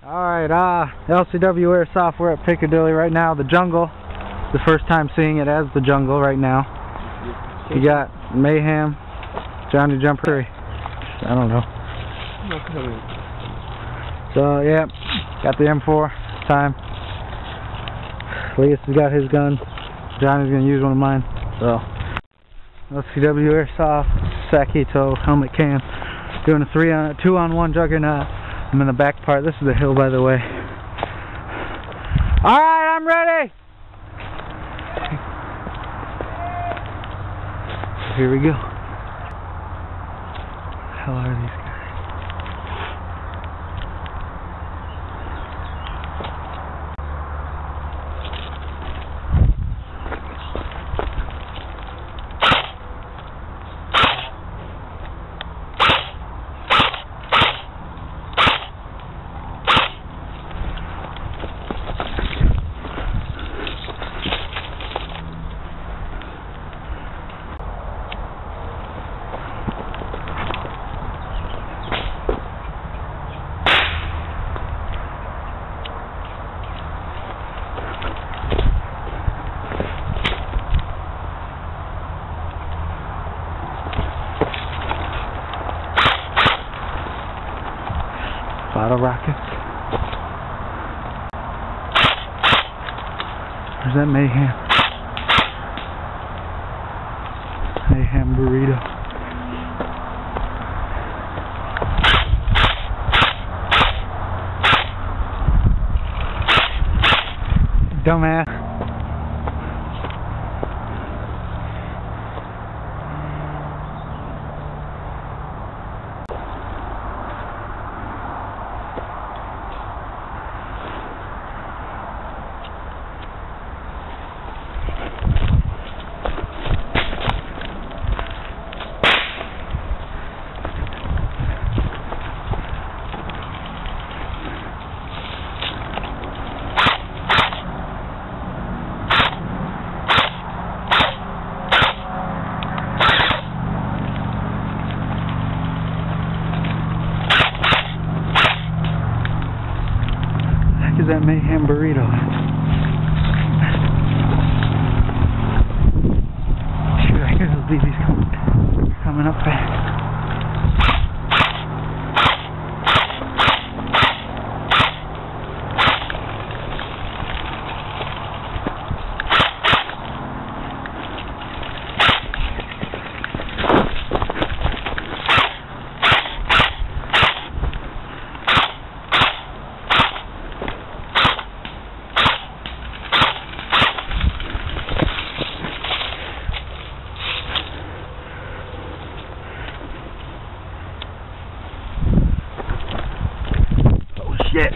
Alright, LCW Airsoft, we're at Piccadilly right now, the jungle. The first time seeing it as the jungle right now. You got Mayhem, Johnny Jumper, I don't know. So, yeah, got the M4 time. Elias has got his gun. Johnny's going to use one of mine. So, LCW Airsoft, Sakito, helmet cam. Doing a 2-on-1 juggernaut. I'm in the back part. This is the hill, by the way. Alright, I'm ready! Here we go. How are these guys? Bottle rockets. Where's that Mayhem? Mayhem burrito. Dumbass. Is that Mayhem burrito? Shoot, I gotta leave these coming up fast. Shit.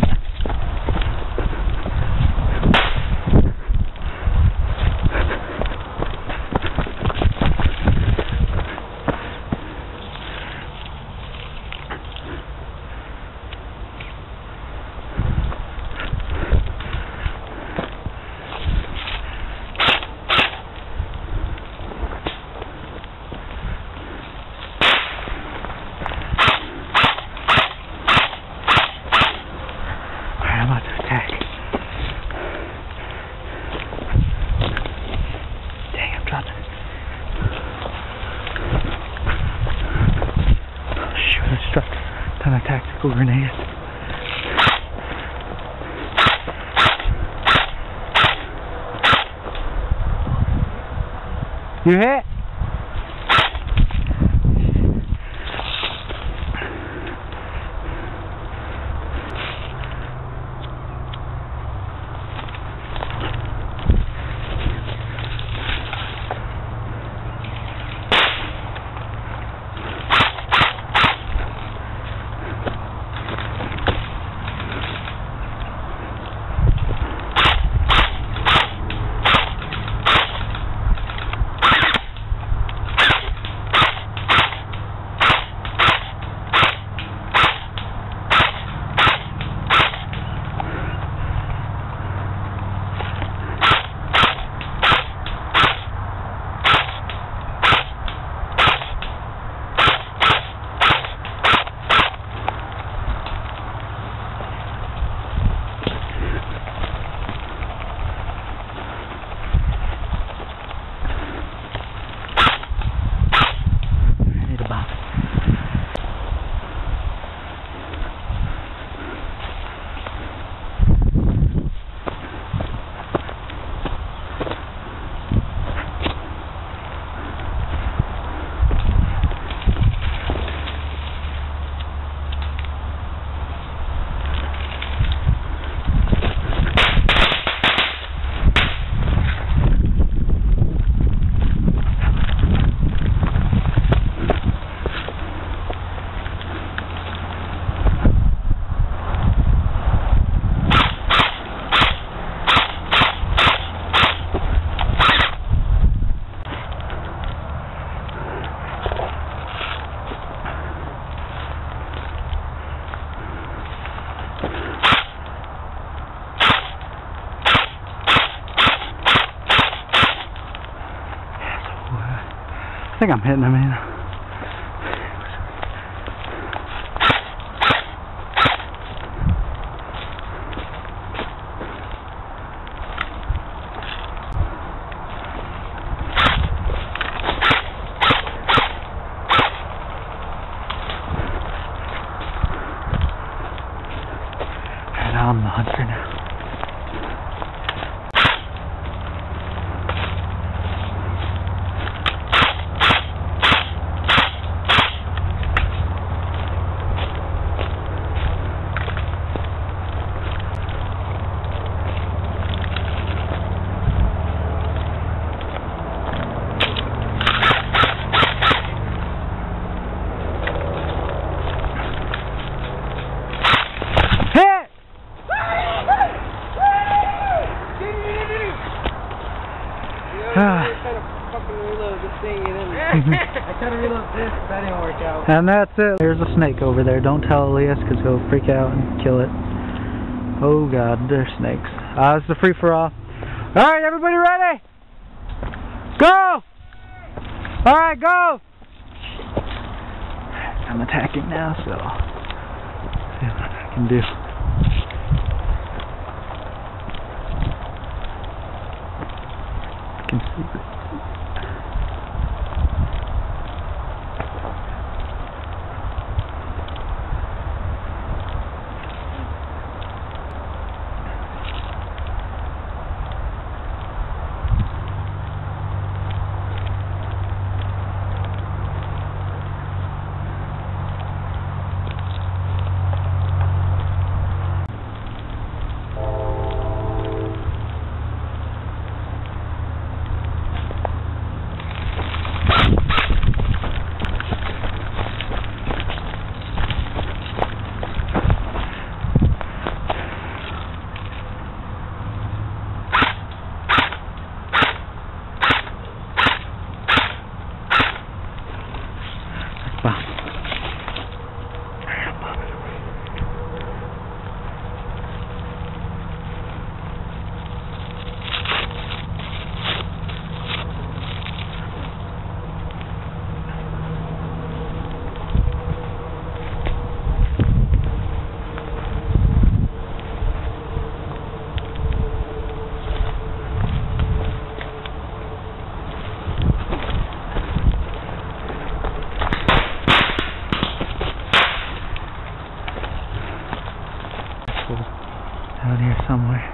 I'm about to attack. Dang, I'm dropping. Oh, shoot, I struck a ton of tactical grenades. You hit? think I'm hitting him, And I'm the hunter now. I tried to reload this, but that didn't work out. And that's it. There's a snake over there. Don't tell Elias because he'll freak out and kill it. Oh god, there's snakes. It's the free-for-all. Alright, everybody ready? Go! Alright, go! I'm attacking now, so see what I can do. I can see it. Out here somewhere.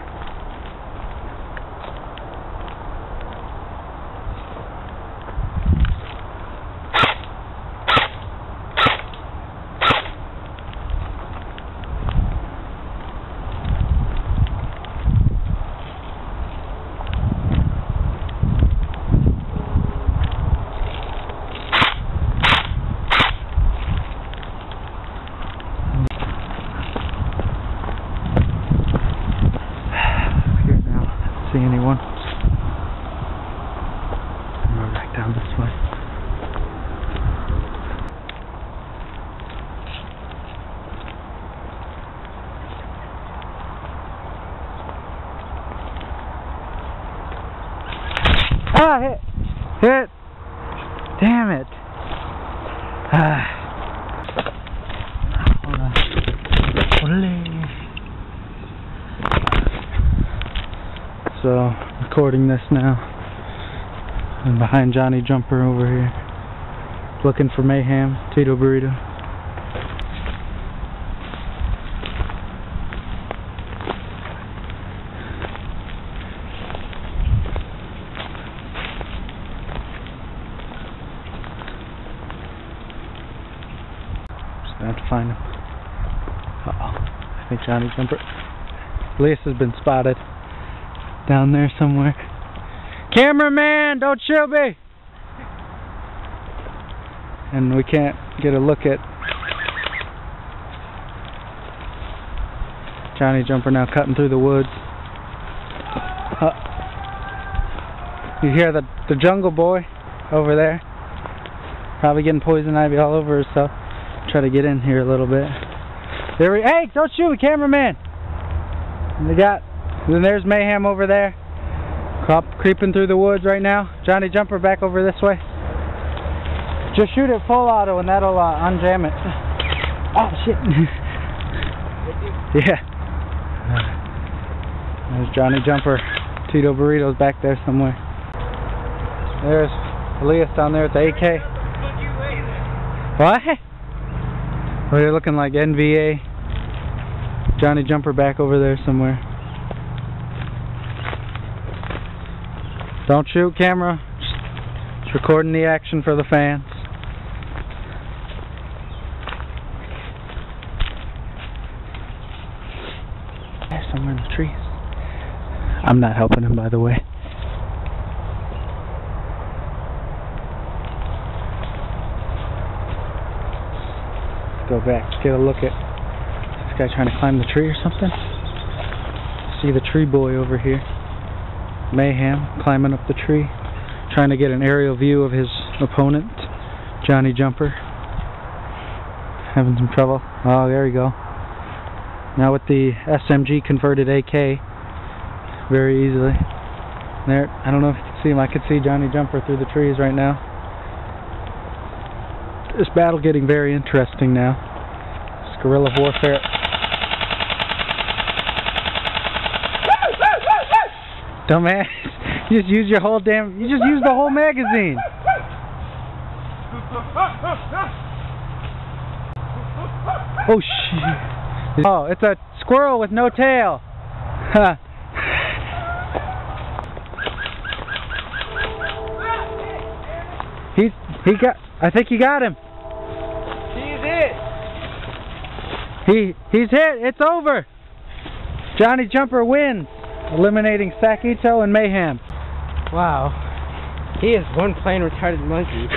See anyone? We're back down this way. Ah, hit! Hit! Damn it! Hold on. So, recording this now. I'm behind Johnny Jumper over here. Looking for mayhem. Tito Burrito. Just gonna have to find him. Uh-oh. I think Johnny Jumper. Elias has been spotted. Down there somewhere. Cameraman, don't shoot me! And we can't get a look at Johnny Jumper now cutting through the woods. You hear the jungle boy over there. Probably getting poison ivy all over himself. Try to get in here a little bit. There we. Hey, don't shoot me, cameraman! And then there's mayhem over there. Creeping through the woods right now. Johnny Jumper back over this way. Just shoot it full auto and that'll unjam it. Oh shit. Yeah. There's Johnny Jumper. Tito Burrito's back there somewhere. There's Elias down there at the AK. What? Oh, they're looking like NVA. Johnny Jumper back over there somewhere. Don't shoot, camera. Just recording the action for the fans. There's somewhere in the trees. I'm not helping him, by the way. Let's go back, get a look at this guy trying to climb the tree or something. See the tree boy over here. Mayhem climbing up the tree, trying to get an aerial view of his opponent, Johnny Jumper. Having some trouble. Oh, there we go. Now with the SMG converted AK, very easily. There, I don't know if you can see him. I could see Johnny Jumper through the trees right now. This battle getting very interesting now. It's guerrilla warfare. Dumbass. You just use your whole damn... You just used the whole magazine. Oh, shit. Oh, it's a squirrel with no tail. Huh. He got... I think he got him. He's hit. It's over. Johnny Jumper wins, eliminating Sakito and Mayhem. Wow. He is one plain retarded monkey.